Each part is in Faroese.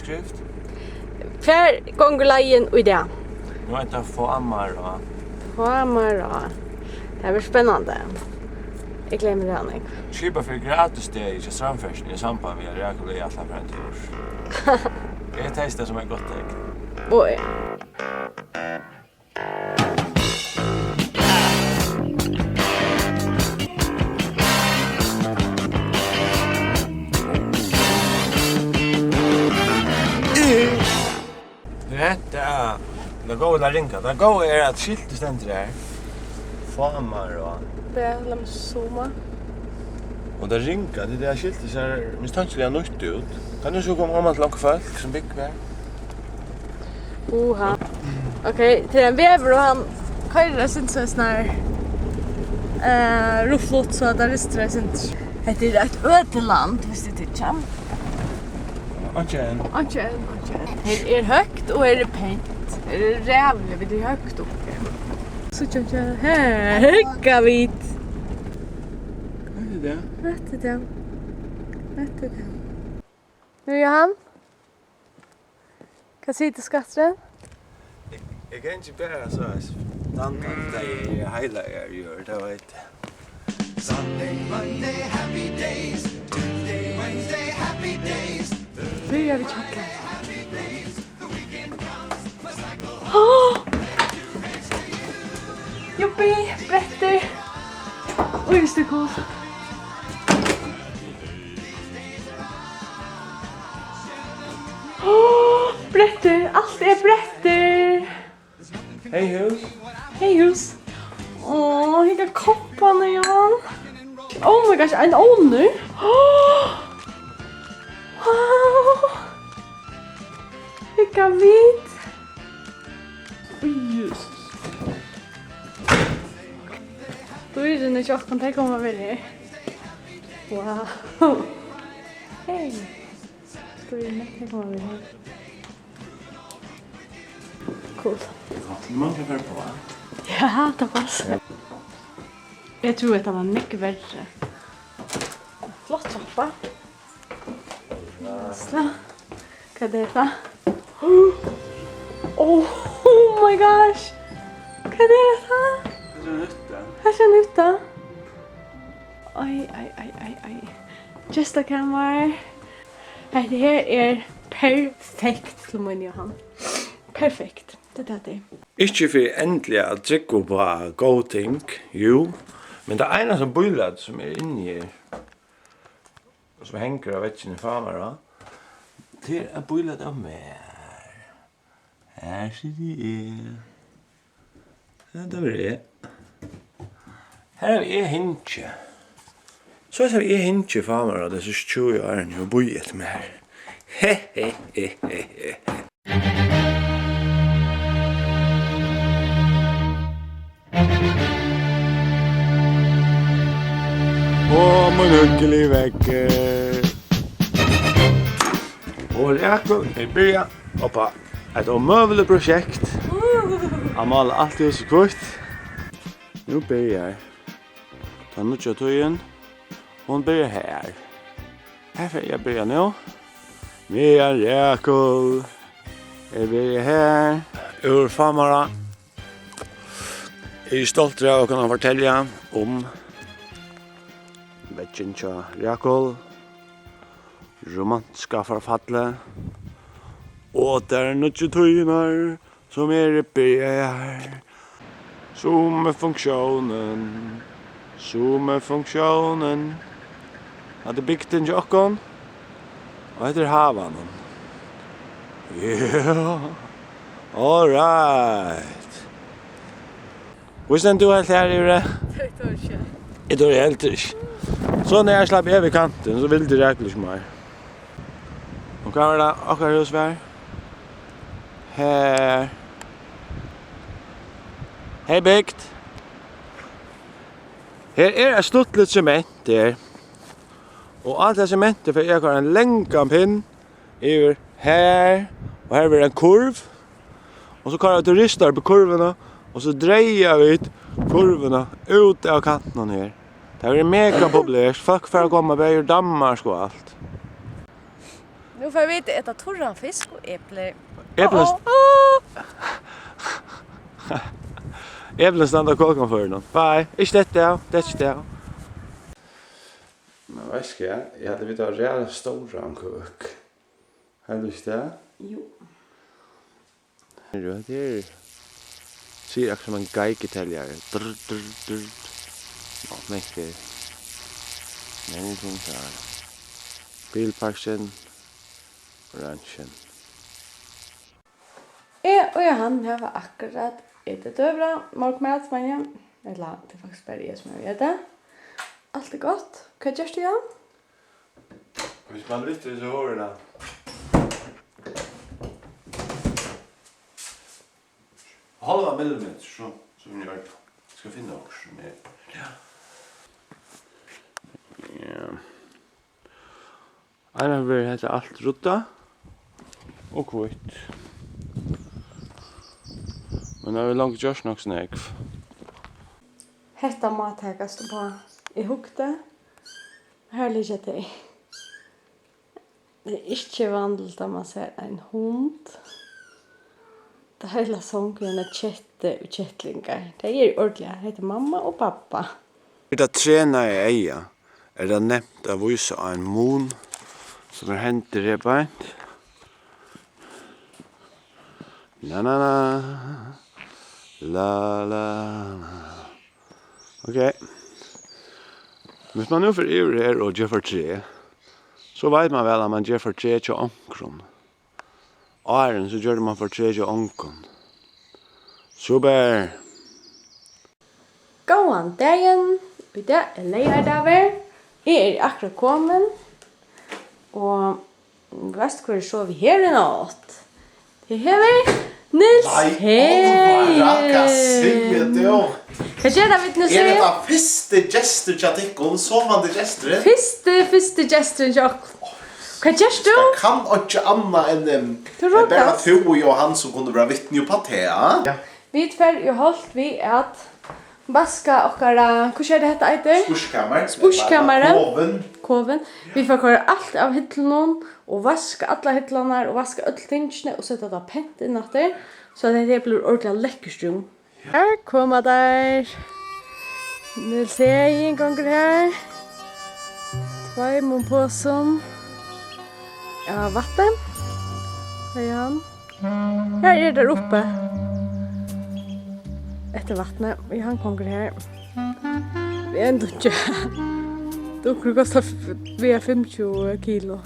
uppskrift? Hver gånger leien och det. Nu heter det Fámara. Fámara. Det blir spännande. Jag glömmer det här. Skipa för gratis det i samfärsen i samband med räkor i alla framtid. Det är testet som är gott ägg. Oj. Rätta. Det går att ringa. Det går är att skiltet ständer där. Fámara. Bäla med zooma. Och det ringar, det där skiltet ser misstänkligt nytt ut. Kan du så komma om att långa folk som bygger här? Oha. Okej, till en väver och han körer sin sån här rufflott så att det ristar sin. Det är ett ödeland, visst det inte. Anchen. Det är högt och är det pent. Det är rävligt, det är högt upp. Så tjänster här, höga vit. Vad är det? Rätt det. Nu är han. Kan se till skatten. Jag kan inte bara så här. Dantan det hela gör det vet. Sunday, Monday, happy days. Tuesday, Wednesday, happy days. Börjar vi checka. Joppi, bretter. Oj, visst är coolt. Bretter, allt är bretter. Hej hus. Åh, vilka kopparna Jan. Oh my gosh, en ålder. Wow. Vilka vit. Oj, Jesus. Då är det när tjockan där kommer med det. Wow. Hej. Ska vi nästa komma med det? Cool. Man kan på. Ja, det passar. Jag tror att det var mycket värre. Flott trappa. Sla. Vad är det? Oh my gosh. Vad är det? Här ser nytta. Oj. Just a camera. Det här är perfekt till min Johan. Perfekt. Det är det. Ikke for endelig at trykke på gode ting, jo. Men det ene som bøylad som inne i, som henger av vettjen i Fámara, det bøylad av mer. Her sitter jeg. Det var det. Her er hinkje. Så er jeg hinkje i Fámara, det er 20 år og bøyet mer. Hehehehe. Og man hyggelig vekker. Og Jakob byrja på et omøvelig prosjekt. Han maler alltid hos kvart. Nu byrjar jeg. Ta nødja tøyen. Hon byrjar her. Her får jeg byrja nå. Vi er Jakob. Jeg byrjar her. Ur Fámara. Jeg er stolt av å kunne fortelle om vettjen tja Jakob, romantiska forfallet, og der nødje tøyner som er i byer, som er funksjonen, at det bygden tjokken, og heter havanen. Ja, all right. Hvordan du helt her, Ure? Jeg tror helt ikke. Så när jag slapp över kanten så vill det räkligt mer. Och kan det akkurat hos vär. Här. Hej byggt. Här är ett stort cement där. Och allt det cementet för jag har en längan pinn över här och här är en kurv. Och så kan jag turistar på kurvorna och så drejar vi kurvorna ut av kanten här. Det är mega populärt. Folk får komma och börja Danmark och allt. Nu får vi äta torra fisk och äpplen. Äpplen. Äpplen stannar kåkan för någon. Bye. Inte det. Det är inte det. Men vad ska jag hade vi då rejält stora kök. Har du det? Jo. Det är ser jag som en geigetäljare. Ja, mycket. Ingenting så här. Bilparken. Ranchen. Och han har akkurat ätit över morgonmat med igen. Eller det är faktiskt bara jag som jag det. Allt är gott. Vad gör du, Jan? Hvis man lytter så hårene. Halva millimeter så som jag ska finna också med. Ja. Ja. Alla vill heter allt rutta och kvitt. Men jag vill långt görs nog snägg. Hetta mathäkast på i hukte. Här ligger det. Det är inte vanligt att man ser en hund. Det hela sången är kätte och kättlingar. Det är ordentligt. Det heter mamma och pappa. Det träna i eia är det nämnt att visa en mun som är hänt i rebeint. Na na na. La la. Okej. Hvis man nu för här och gör för tre, så vet man väl att man gör för tre till onkron. Åren så gör man för tre till onkron. Super! Gåan dagen. I dag är lejardagar. Jag är akkurat kommen. Och vet du så vi här i natt? Det här är Nils. Alvar, säger du? Vad gör det nu Är det säger? da fyrste gestur tja tikkun, sovande gestur? Fyrste gesten jag. Vad gör du? Jag kan inte anna än bara tu och han som kunde vara vittne på det. Ja. Vi tver ju hållt vi att vaska och hur ska det heta heter? Spushkammaren. Koven. Vi får köra allt av hyllorna och vaska alla hyllorna och vaska allt tingene och sätta det pent in efter så att det blir ordentligt läckert. Här kommer där. Nu ser jag en gång här. Två mun påsen. Ja, vatten. Här är han. Här är där uppe. Efter vattnet. Vi har en konger här. Vi är ändå inte. Det kostar vi 50 kilo.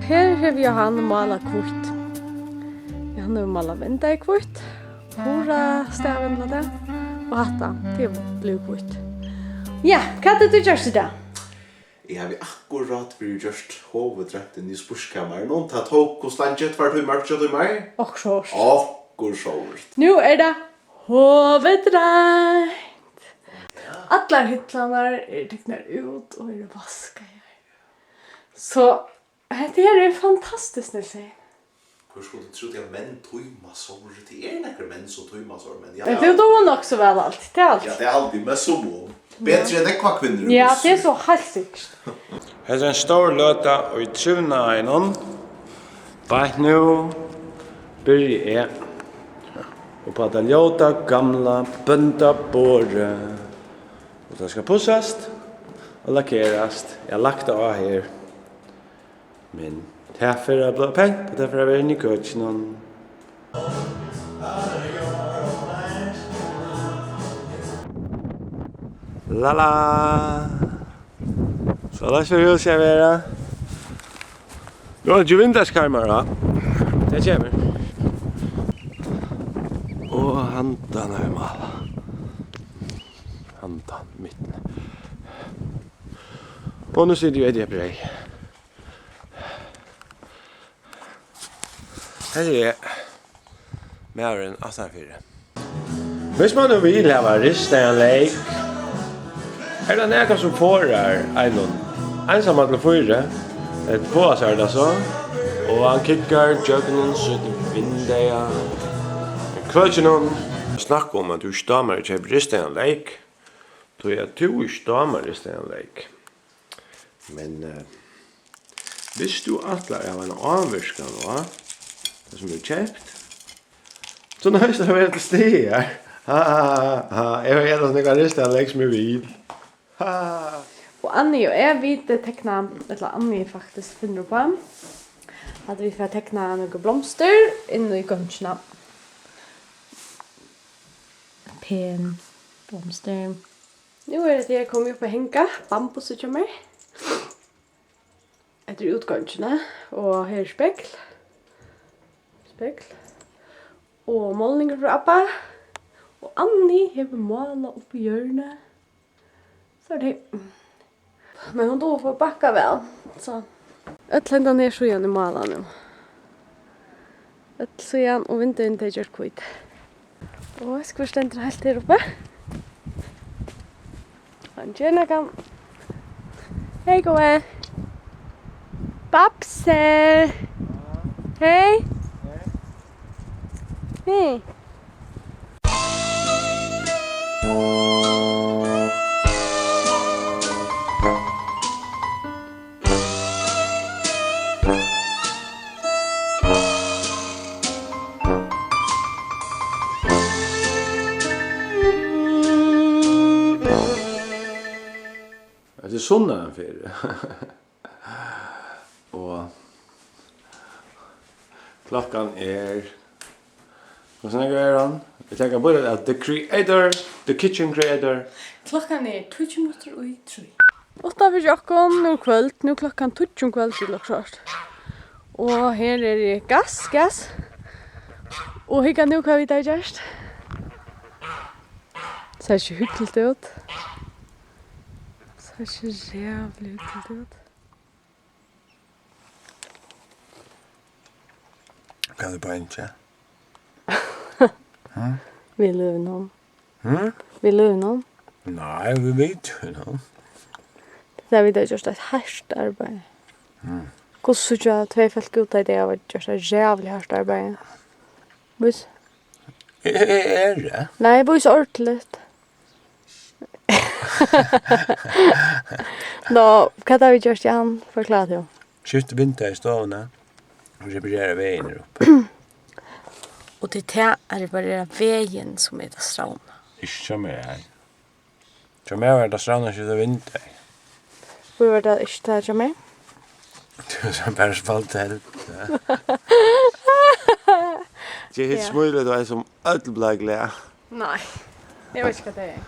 Här har vi han malat kvitt. Han har malat vänta i kvitt. Hora staven på det. Och hatta. Det blir kvitt. Ja, kan du göra det? Jag har akkurat just hovedrätten i spushkammaren. Någon tar tog och stanget för hur mycket du mer? Och så. Akkurat. Nu är det hovedrätt. Alla hyttlarna är tecknar ut och är vaskar. Så det här är fantastiskt när säger. Hur skulle du tro att män tojma sår? Det är några män som tojma sår, men ja. Det är nog också väl allt. Det är allt. Ja, det är alltid med så. Bättre än det kvinnor. Ja, det är så halvsikt. Här är en stor löta och i truna i någon. Bara nu börjar jag. Och på att låta gamla bönda båre. Och det ska pussas och lackeras. Jag har lagt det av här. Men därför är det blå pent och därför är det inne i kötchen. Lala! Så där ser det ut att vara. Nu är det vinterskarmar. Det kommer. Och handan är mal. Handan mitten. Och nu sitter jag i brej. Här är mären 18-4. Hvis man nu vill ha ristanlägg, är det några som fårar en ensamma till 4. Ett påsar det så. Och han kickar jögnen så det vindeja. Kvölden om snakka om att du stammar i köper ristanlägg. Då är du stammar ristanlägg. Men Vistu allar av en avvirskan, va? Det som blir kjøpt. Så nå høyst det være til stier. Jeg har gjennom noen ristet jeg legger som jeg vil. Og Annie og jeg vet tekna, eller Annie faktisk finner på, at vi får tekna noen blomster inne i gønsjene. Pen blomster. Nu är det jag kommer upp och hänga bambus och kommer. Efter utgångarna och här är spegel. Spegel. Och målningar för Abba. Och Annie har målat upp i hjörnet. Så det. Men hon då får backa väl. Så. Ötländan är så igen i måla nu. Så igen och vintern är gjort kvitt. Och jag ska ställa helt här uppe. Angela kan. Hej goe. Babse. Hej. Hej. Det är sånna en för. Och klockan är vad snackar är han? Vi tänker både att the kitchen creator. Klockan är 2 minuter och 3. 8 för Jakob nu kväll. Nu klockan 2 kväll till klart. Och här är det gas. Och hur kan nu kan vi ta just? Så är det hyggligt ut. Det ser jävligt ut. Kan du bara inte? Vi lever någon. Vi lever någon. Nej, vi vet ju någon. Det är vidare just ett hårt arbete. Hur så jag två folk ut i det av just ett jävligt hårt arbete. Bus. Är det? Nej, bus ordentligt. Nå, hva har vi gjort igjen? Forklar det jo. Skifte vinter i stående. Och reparera vägen här uppe. Og til det er det bare veien som er det strauna. Ikke som jeg er. Som jeg var det stranda skifte vinter. Hvor var det ikke det som er? Du som bare spalt helt. Det er helt smulig, du er som ødelblag glede. Nei, jeg vet ikke hva det er.